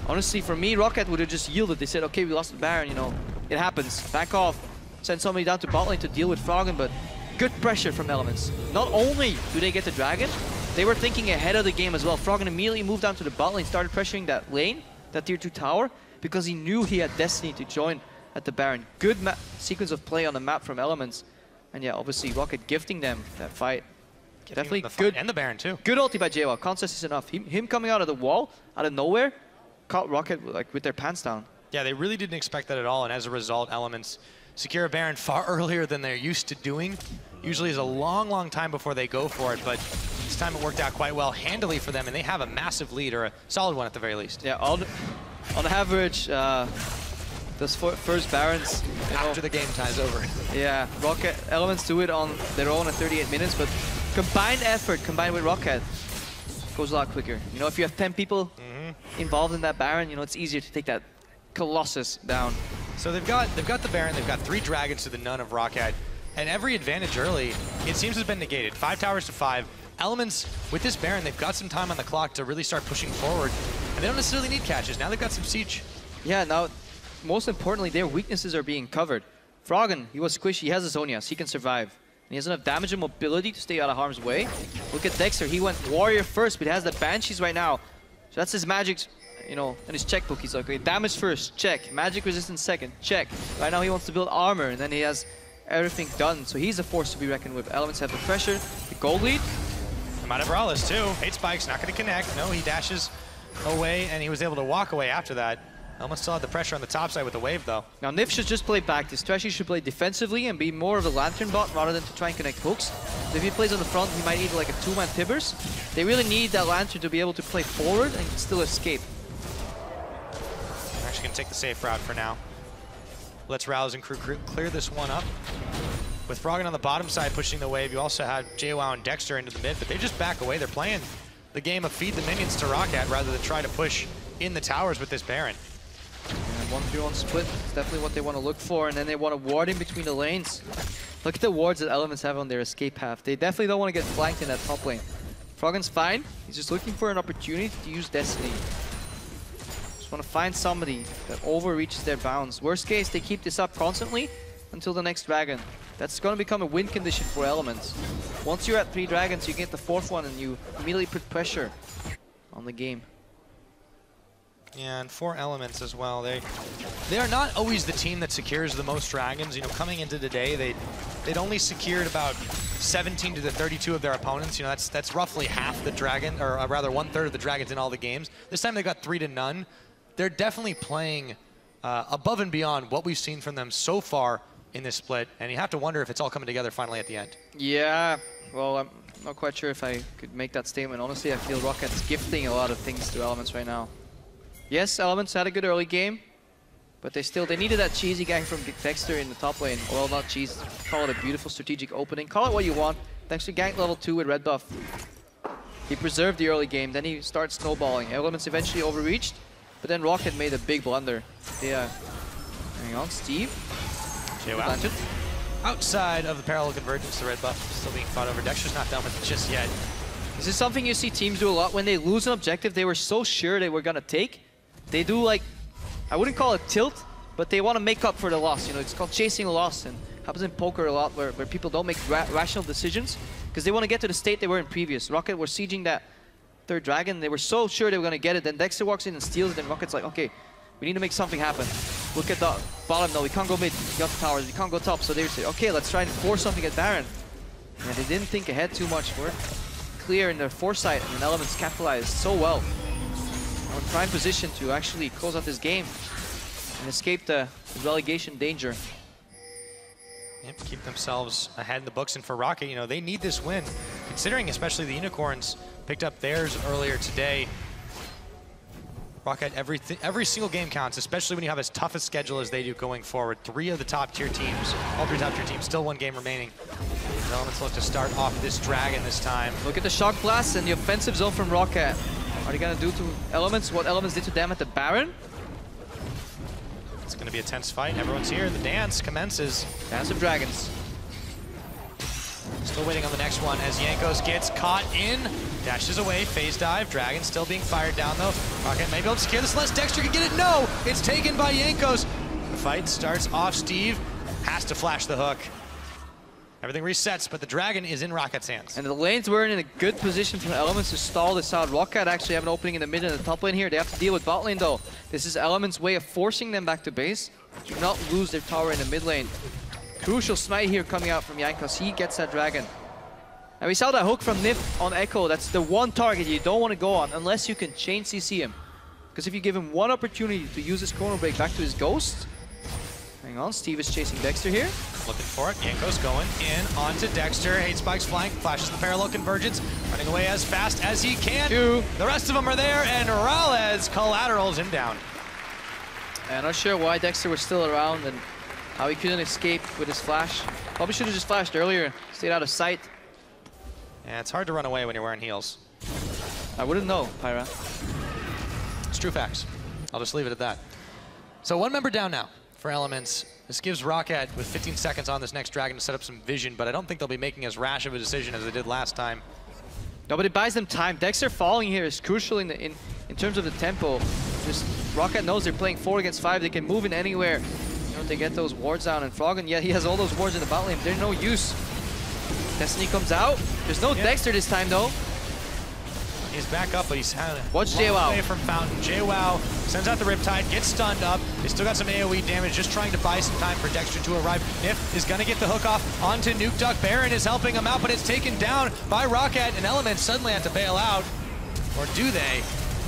Honestly, for me, ROCCAT would have just yielded. They said, okay, we lost the Baron, you know. It happens. Back off. Send somebody down to bot lane to deal with Froggen, but good pressure from Elements. Not only do they get the Dragon, they were thinking ahead of the game as well. Froggen immediately moved down to the bot lane, started pressuring that lane, that tier 2 tower, because he knew he had Destiny to join at the Baron. Good sequence of play on the map from Elements. And yeah, obviously ROCCAT gifting them that fight. Definitely good. And the Baron too. Good ulti by JWoww. Contest is enough. Him coming out of the wall, out of nowhere, caught ROCCAT like with their pants down. Yeah, they really didn't expect that at all, and as a result, Elements secure a Baron far earlier than they're used to doing. Usually is a long, long time before they go for it, but this time it worked out quite well, handily for them, and they have a massive lead, or a solid one at the very least. Yeah, on average, those first Barons, after the game time's over. Yeah, ROCCAT Elements do it on their own at 38 minutes, but combined effort combined with ROCCAT goes a lot quicker. You know, if you have 10 people involved in that Baron, you know, it's easier to take that Colossus down. So they've got the Baron, they've got 3 dragons to the none of ROCCAT, and every advantage early, it seems has been negated. 5 towers to 5. Elements, with this Baron, they've got some time on the clock to really start pushing forward, and they don't necessarily need catches. Now they've got some siege. Yeah, now, most importantly, their weaknesses are being covered. Froggen, he was squishy, he has a Zhonya's, he can survive. And he has enough damage and mobility to stay out of harm's way. Look at Dexter, he went Warrior first, but he has the Banshees right now. So that's his magic, you know, and his checkbook. He's like, okay, damage first, check. Magic resistance second, check. Right now he wants to build armor, and then he has everything done. So he's a force to be reckoned with. Elements have the pressure, the gold lead. They might have Rallis too. Hate Spike's not going to connect. No, he dashes away, and he was able to walk away after that. Elements still had the pressure on the top side with the wave, though. Now, Nif should just play back. This strategy should play defensively and be more of a Lantern bot rather than to try and connect hooks. So if he plays on the front, he might need like a 2-man Tibbers. They really need that Lantern to be able to play forward and still escape. They're actually going to take the safe route for now. Let's Rallis and crew clear this one up. with Froggen on the bottom side pushing the wave, you also had JWoww and Dexter into the mid, but they just back away. They're playing the game of feed the minions to ROCCAT rather than try to push in the towers with this Baron. And 1v1 split is definitely what they want to look for, and then they want to ward in between the lanes. Look at the wards that Elements have on their escape path. They definitely don't want to get flanked in that top lane. Froggen's fine. He's just looking for an opportunity to use Destiny. Just want to find somebody that overreaches their bounds. Worst case, they keep this up constantly until the next dragon. That's going to become a win condition for Elements. Once you're at 3 dragons, you get the 4th one and you immediately put pressure on the game. Yeah, and 4 Elements as well. They are not always the team that secures the most dragons. You know, coming into today, they'd only secured about 17 to the 32 of their opponents. You know, that's roughly half the dragon, or rather 1/3 of the dragons in all the games. This time they got 3 to none. They're definitely playing above and beyond what we've seen from them so far in this split, and you have to wonder if it's all coming together finally at the end. Yeah, well, I'm not quite sure if I could make that statement. Honestly, I feel ROCCAT's gifting a lot of things to Elements right now. Yes, Elements had a good early game, but they needed that cheesy gang from Dexter in the top lane. Well, not cheese, call it a beautiful strategic opening. Call it what you want. Dexter ganked level 2 with red buff. He preserved the early game, then he starts snowballing. Elements eventually overreached, but then ROCCAT made a big blunder. Yeah. Hang on, Steve. JWoww. Outside of the parallel convergence, the red buff still being fought over. Dexter's not done with it just yet. This is something you see teams do a lot. When they lose an objective they were so sure they were going to take, they do, like, I wouldn't call it tilt, but they want to make up for the loss. You know, it's called chasing a loss, and happens in poker a lot where people don't make rational decisions because they want to get to the state they were in previous. ROCCAT were sieging that 3rd dragon. They were so sure they were going to get it. Then Dexter walks in and steals it, and ROCCAT's like, okay, we need to make something happen. Look at the bottom though. We can't go mid. We got the towers. We can't go top. So they say, okay, let's try and force something at Baron. And they didn't think ahead too much. We're clear in their foresight, and Elements capitalized so well. We're in prime position to actually close out this game and escape the relegation danger. Yep, keep themselves ahead in the books, and for ROCCAT, you know, they need this win, considering especially the Unicorns picked up theirs earlier today. ROCCAT, every single game counts, especially when you have as tough a schedule as they do going forward. 3 of the top tier teams, all 3 top tier teams, still 1 game remaining. The Elements look to start off this dragon this time. Look at the shock blast and the offensive zone from ROCCAT. Are they gonna do to Elements what Elements did to them at the Baron? It's gonna be a tense fight. Everyone's here. The dance commences. Dance of Dragons. Still waiting on the next one as Jankos gets caught in. Dashes away, phase dive. Dragon still being fired down though. ROCCAT may be able to secure this unless Dexter can get it. No! It's taken by Jankos. The fight starts off. Steve has to flash the hook. Everything resets, but the dragon is in ROCCAT's hands. And the lanes were in a good position for Elements to stall this out. ROCCAT actually have an opening in the mid and the top lane here. They have to deal with bot lane though. This is Elements' way of forcing them back to base. Do not lose their tower in the mid lane. Crucial smite here coming out from Jankos. He gets that dragon. And we saw that hook from Nif on Echo. That's the one target you don't want to go on unless you can chain CC him. Because if you give him one opportunity to use his chrono break back to his ghost. Hang on, Steve is chasing Dexter here. Looking for it. Jankos going in onto Dexter. Hate Spike's flank, flashes the parallel convergence, running away as fast as he can. The rest of them are there, and Rales collaterals him down. I'm not sure why Dexter was still around and how he couldn't escape with his flash. Probably should have just flashed earlier, stayed out of sight. Yeah, it's hard to run away when you're wearing heels. I wouldn't know, Pyra. It's true facts. I'll just leave it at that. So 1 member down now for Elements. This gives ROCCAT with 15 seconds on this next dragon to set up some vision, but I don't think they'll be making as rash of a decision as they did last time. No, but it buys them time. Dexter falling here is crucial in terms of the tempo. Just ROCCAT knows they're playing 4 against 5. They can move in anywhere. You know, they get those wards down, and Froggen, yeah, he has all those wards in the bot lane. They're no use. Destiny comes out. There's no Dexter this time though. He's back up, but he's had a Watch long JWoww way from Fountain. JWoww sends out the Riptide, gets stunned up. They still got some AoE damage, just trying to buy some time for Dexter to arrive. Nif is gonna get the hook off onto Nuke Duck. Baron is helping him out, but it's taken down by ROCCAT, and Elements suddenly have to bail out. Or do they?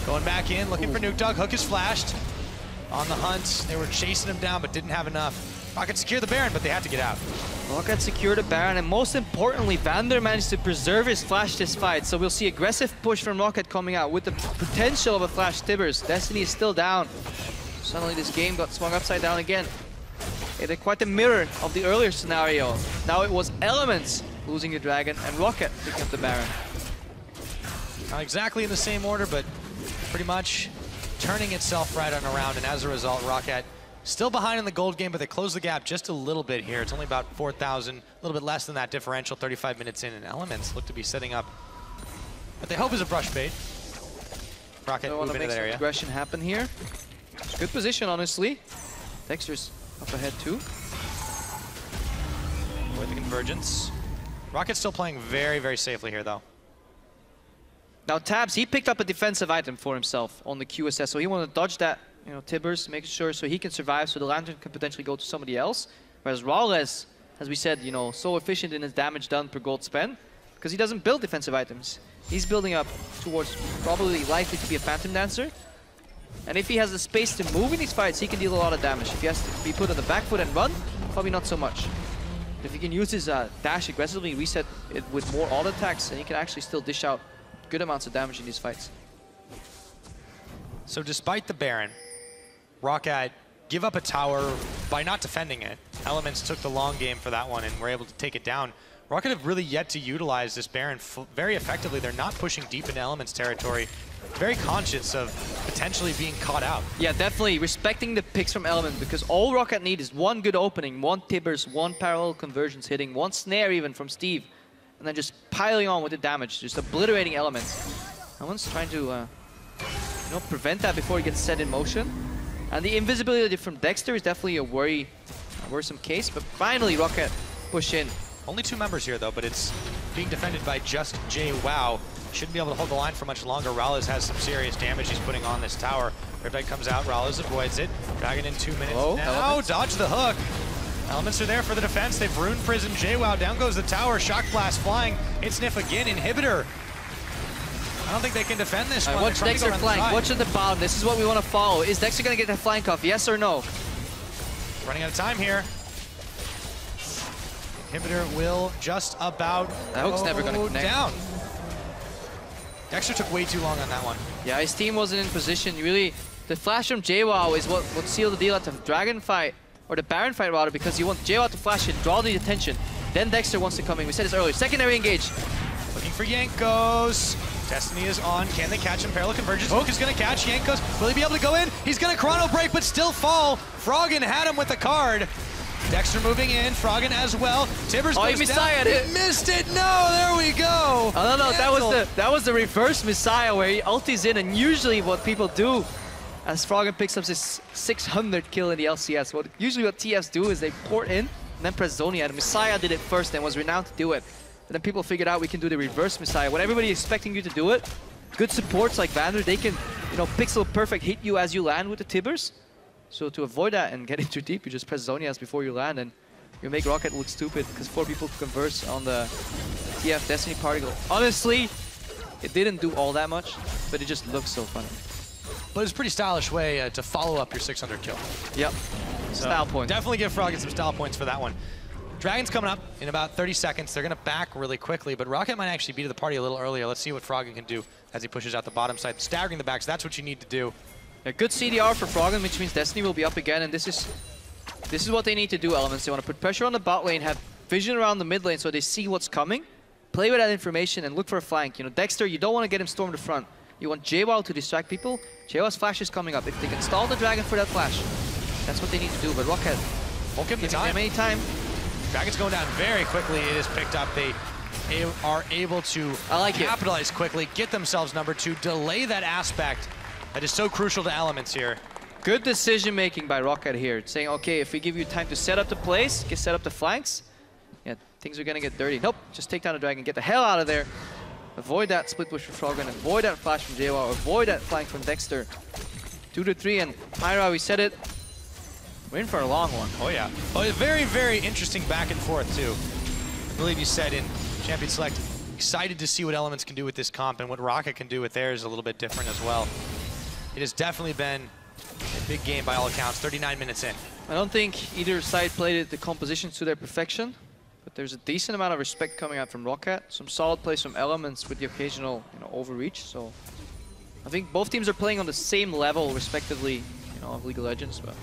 Going back in, looking for Nuke Duck. Hook is flashed. On the hunt, they were chasing him down, but didn't have enough. ROCCAT secured the Baron, but they had to get out. ROCCAT secured the Baron, and most importantly, Vander managed to preserve his flash this fight. So we'll see aggressive push from ROCCAT coming out with the potential of a flash Tibbers. Destiny is still down. Suddenly this game got swung upside down again. Okay, they're quite a mirror of the earlier scenario. Now it was Elements losing the Dragon and ROCCAT picking up the Baron. Not exactly in the same order, but pretty much turning itself right on around, and as a result, ROCCAT still behind in the gold game, but they close the gap just a little bit here. It's only about 4,000, a little bit less than that differential, 35 minutes in, and Elements look to be setting up what they hope is a brush bait. ROCCAT move into that area. Aggression happen here. It's good position, honestly. Dexter's up ahead too. With the convergence. ROCCAT's still playing very, very safely here, though. Now Tabs, he picked up a defensive item for himself on the QSS, so he wanted to dodge that, you know, Tibbers, making sure so he can survive, so the Lantern can potentially go to somebody else. Whereas Rawles, as we said, you know, so efficient in his damage done per gold spend, because he doesn't build defensive items. He's building up towards probably likely to be a Phantom Dancer. And if he has the space to move in these fights, he can deal a lot of damage. If he has to be put on the back foot and run, probably not so much. If he can use his dash aggressively, reset it with more auto attacks, and he can actually still dish out good amounts of damage in these fights. So despite the Baron, ROCCAT give up a tower by not defending it. Elements took the long game for that one and were able to take it down. ROCCAT have really yet to utilize this Baron very effectively. They're not pushing deep into Elements territory. Very conscious of potentially being caught out. Yeah, definitely respecting the picks from Element, because all ROCCAT need is one good opening, one Tibbers, one parallel conversions hitting, one snare even from Steve, and then just piling on with the damage, just obliterating Elements. Element's trying to you know, prevent that before he gets set in motion. And the invisibility from Dexter is definitely a worrisome case, but finally ROCCAT push in. Only 2 members here though, but it's being defended by just JWoww. Shouldn't be able to hold the line for much longer. Rawles has some serious damage he's putting on this tower. Riptide comes out, Rawles avoids it. Dragon in 2 minutes now. Dodge the hook. Elements are there for the defense. They've ruined Prison. JWoww, down goes the tower. Shock Blast flying. Hit Sniff again. Inhibitor. I don't think they can defend this one. Watch Dexter flank. Watch at the bottom. This is what we want to follow. Is Dexter going to get the flank off? Yes or no? Running out of time here. Inhibitor will just about that hook's never going to connect. Down. Dexter took way too long on that one. Yeah, his team wasn't in position. Really, the flash from JWoww is what sealed the deal at the Dragon fight, or the Baron fight rather, because you want JWoww to flash in, draw the attention. Then Dexter wants to come in. We said this earlier. Secondary engage. Looking for Jankos. Destiny is on. Can they catch him? Parallel convergence. Hook is going to catch Jankos. Will he be able to go in? He's going to chrono break, but still fall. Froggen had him with the card. Dexter moving in, Froggen as well. Tibbers goes Messiah down. Missed it. No, there we go. Oh no, that was the reverse Messiah where he ultis in, and usually what people do as Froggen picks up his 600 kill in the LCS. Usually what TFs do is they port in and then press Zonia. And Messiah did it first and was renowned to do it. And then people figured out we can do the reverse Messiah. When everybody is expecting you to do it, good supports like Vander, they can, you know, pixel perfect hit you as you land with the Tibbers. So to avoid that and get in too deep, you just press Zonias before you land, and you make ROCCAT look stupid because 4 people converse on the TF Destiny particle. Honestly, it didn't do all that much, but it just looks so funny. But it's a pretty stylish way to follow up your 600 kill. Yep. So style points. Definitely give Froggen some style points for that one. Dragon's coming up in about 30 seconds. They're going to back really quickly, but ROCCAT might actually be to the party a little earlier. Let's see what Froggen can do as he pushes out the bottom side. Staggering the backs, that's what you need to do. A good CDR for Froggen, which means Destiny will be up again, and this is what they need to do, Elements. They want to put pressure on the bot lane, have vision around the mid lane so they see what's coming, play with that information, and look for a flank. You know, Dexter, you don't want to get him storm the front. You want JWoww to distract people. JWoww's flash is coming up. If they can stall the Dragon for that flash, that's what they need to do. But ROCCAT won't give them any time. Dragon's going down very quickly. It is picked up. They are able to capitalize quickly, get themselves number 2, delay that aspect that is so crucial to Elements here. Good decision making by ROCCAT here. It's saying, okay, if we give you time to set up the place, set up the flanks, yeah, things are gonna get dirty. Nope, just take down the Dragon, get the hell out of there. Avoid that split push from Froggen, avoid that flash from JWoww, avoid that flank from Dexter. 2 to 3, and Myra, we said it, we're in for a long one. Oh yeah. Oh, very, very interesting back and forth too. I believe you said in Champion Select, excited to see what Elements can do with this comp, and what ROCCAT can do with theirs a little bit different as well. It has definitely been a big game by all accounts, 39 minutes in. I don't think either side played the compositions to their perfection, but there's a decent amount of respect coming out from ROCCAT. Some solid plays from Elements with the occasional, you know, overreach. So I think both teams are playing on the same level, respectively, you know, of League of Legends. But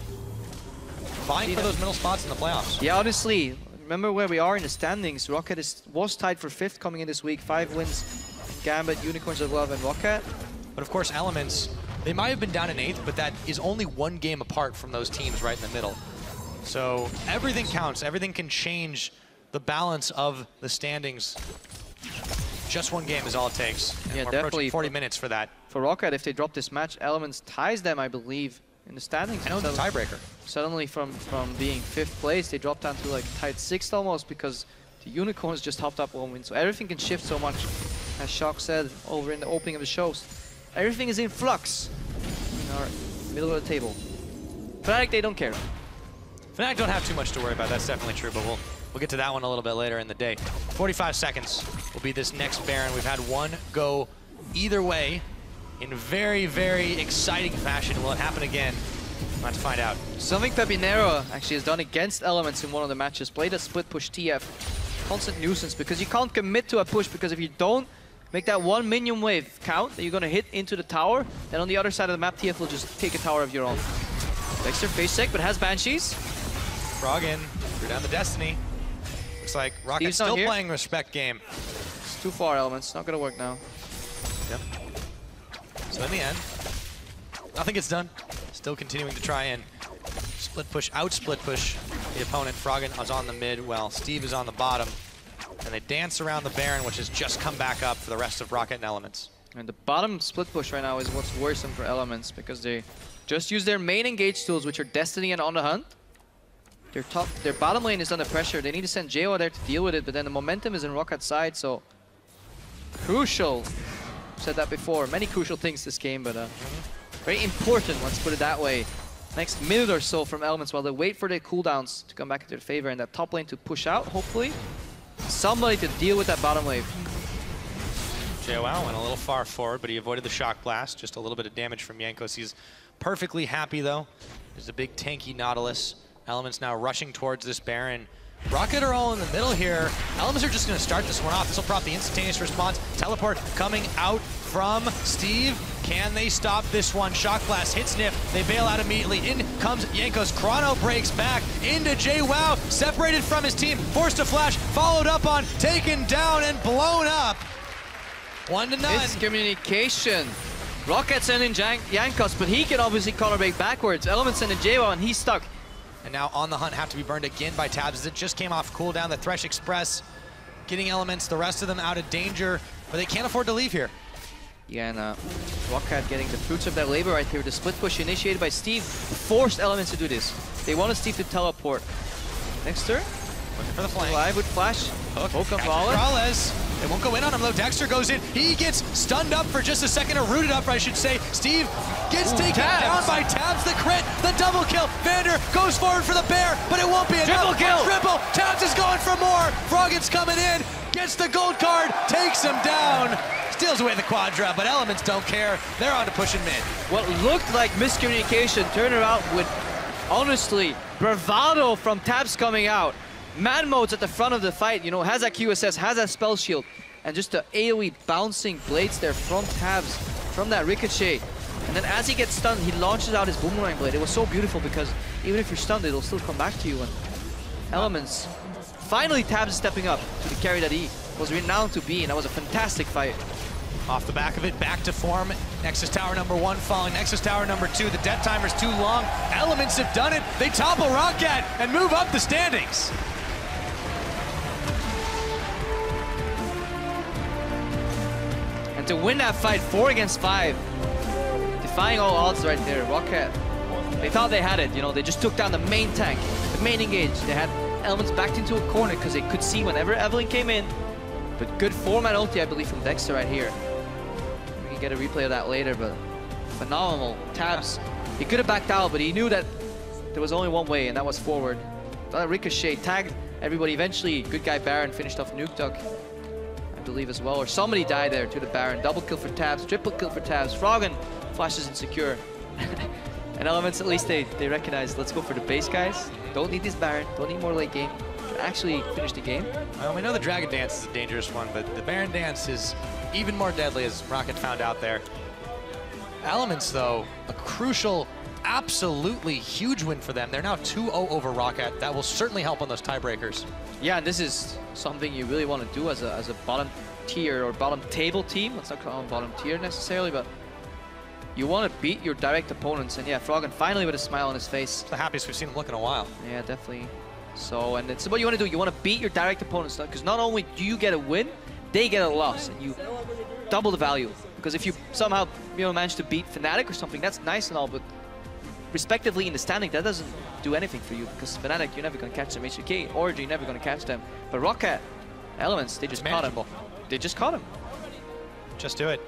vying for those middle spots in the playoffs. Yeah, honestly, remember where we are in the standings. ROCCAT was tied for 5th coming in this week. 5 wins. Gambit, Unicorns of Love, and ROCCAT. But of course, Elements, they might have been down in 8th, but that is only 1 game apart from those teams right in the middle. So everything counts. Everything can change the balance of the standings. Just 1 game is all it takes. And Yeah, we're definitely. approaching 40 minutes for that. For ROCCAT, if they drop this match, Elements ties them, I believe, in the standings. I know it's a tiebreaker. Suddenly from being 5th place, they dropped down to like tied 6th almost because the Unicorns just hopped up 1 win. So everything can shift so much. As Shock said over in the opening of the shows, everything is in flux in our middle of the table. Fnatic, they don't care. Fnatic don't have too much to worry about, that's definitely true, but we'll get to that one a little bit later in the day. 45 seconds will be this next Baron. We've had one go either way in very, very exciting fashion. Will it happen again? We'll have to find out. Something Pepinero actually has done against Elements in one of the matches. Played a split push TF. Constant nuisance because you can't commit to a push, because if you don't make that 1 minion wave count that you're going to hit into the tower, then on the other side of the map, TF will just take a tower of your own. Dexter face check, but has Banshees. Froggen threw down the Destiny. Looks like ROCCAT's still playing respect game. It's too far, Elements. Not going to work now. Yep. So in the end, nothing gets done. Still continuing to try and split push, out split push the opponent. Froggen is on the mid, while Steve is on the bottom. And they dance around the Baron, which has just come back up for the rest of ROCCAT and Elements. And the bottom split push right now is what's worrisome for Elements, because they just use their main engage tools, which are Destiny and On the Hunt. Their bottom lane is under pressure. They need to send JO there to deal with it, but then the momentum is in ROCCAT's side, so crucial. I've said that before. Many crucial things this game, but very important, let's put it that way. Next minute or so from Elements while they wait for their cooldowns to come back into their favor, and that top lane to push out, hopefully. Somebody to deal with that bottom wave. JOL went a little far forward, but he avoided the shock blast. Just a little bit of damage from Jankos. He's perfectly happy, though. There's a big tanky Nautilus. Elements now rushing towards this Baron. ROCCAT are all in the middle here. Elements are just going to start this one off. This will prop the instantaneous response. Teleport coming out from Steve. Can they stop this one? Shock blast hits Nif. They bail out immediately. In comes Jankos. Chrono breaks back into JWoww. Separated from his team. Forced to flash. Followed up on. Taken down and blown up. 1-0. Miscommunication. ROCCAT sending Jankos, but he can obviously counter break backwards. Elements sending JWoww, and he's stuck. And now On the Hunt have to be burned again by Tabs as it just came off cooldown. The Thresh Express getting Elements, the rest of them out of danger, but they can't afford to leave here. Yeah, and ROCCAT getting the fruits of their labor right here. The split push initiated by Steve forced Elements to do this. They wanted Steve to teleport. Next turn, looking for the flank. Live with flash. Hook on Flawless. They won't go in on him though. Dexter goes in. He gets stunned up for just a second, or rooted up, I should say. Steve gets taken down by Tabs. The crit, the double kill. Vander goes forward for the bear, but it won't be enough. Triple kill. Triple. Tabs is going for more. Froggen's coming in. Gets the gold card. Takes him down. Steals away the quadra, but Elements don't care. They're on to pushing mid. What looked like miscommunication turned around with, honestly, bravado from Tabs coming out. Man mode's at the front of the fight, you know, has that QSS, has that spell shield, and just the AoE bouncing blades there from Tabs, from that ricochet. And then as he gets stunned, he launches out his boomerang blade. It was so beautiful because even if you're stunned, it'll still come back to you. And Elements, finally Tabs is stepping up to carry that E. Was renowned to be, and that was a fantastic fight. Off the back of it, back to form. Nexus Tower #1 falling. Nexus Tower #2. The death timer's too long. Elements have done it. They topple ROCCAT and move up the standings. And to win that fight 4 against 5, defying all odds right there, ROCCAT, they thought they had it, you know, they just took down the main tank, the main engage. They had Elements backed into a corner because they could see whenever Evelyn came in. But good format ulti, I believe, from Dexter right here. We can get a replay of that later, but phenomenal. Tabs, he could have backed out, but he knew that there was only one way, and that was forward. That ricochet tagged everybody. Eventually, good guy Baron finished off Nuke Duck, I believe, as well, or somebody died there to the Baron. Double kill for Tabs, triple kill for Tabs. Froggen flashes insecure. And Elements, at least they recognize, let's go for the base, guys. Don't need this Baron, don't need more late game. Can actually finish the game. Well, we know the Dragon Dance is a dangerous one, but the Baron Dance is even more deadly, as ROCCAT found out there. Elements, though, a crucial absolutely huge win for them. They're now 2-0 over ROCCAT. That will certainly help on those tiebreakers. Yeah, and this is something you really want to do as a bottom tier or bottom table team. Let's not call them bottom tier necessarily, but you want to beat your direct opponents. And yeah, Froggen finally with a smile on his face. It's the happiest we've seen him look in a while. Yeah, definitely. So, and it's what you want to do. You want to beat your direct opponents, because not only do you get a win, they get a loss, and you double the value. Because if you somehow manage to beat Fnatic or something, that's nice and all, but respectively in the standing, that doesn't do anything for you, because Fnatic, you're never going to catch them. HUK, Origin, you're never going to catch them. But ROCCAT, Elements, they just caught him. They just caught him. Just do it.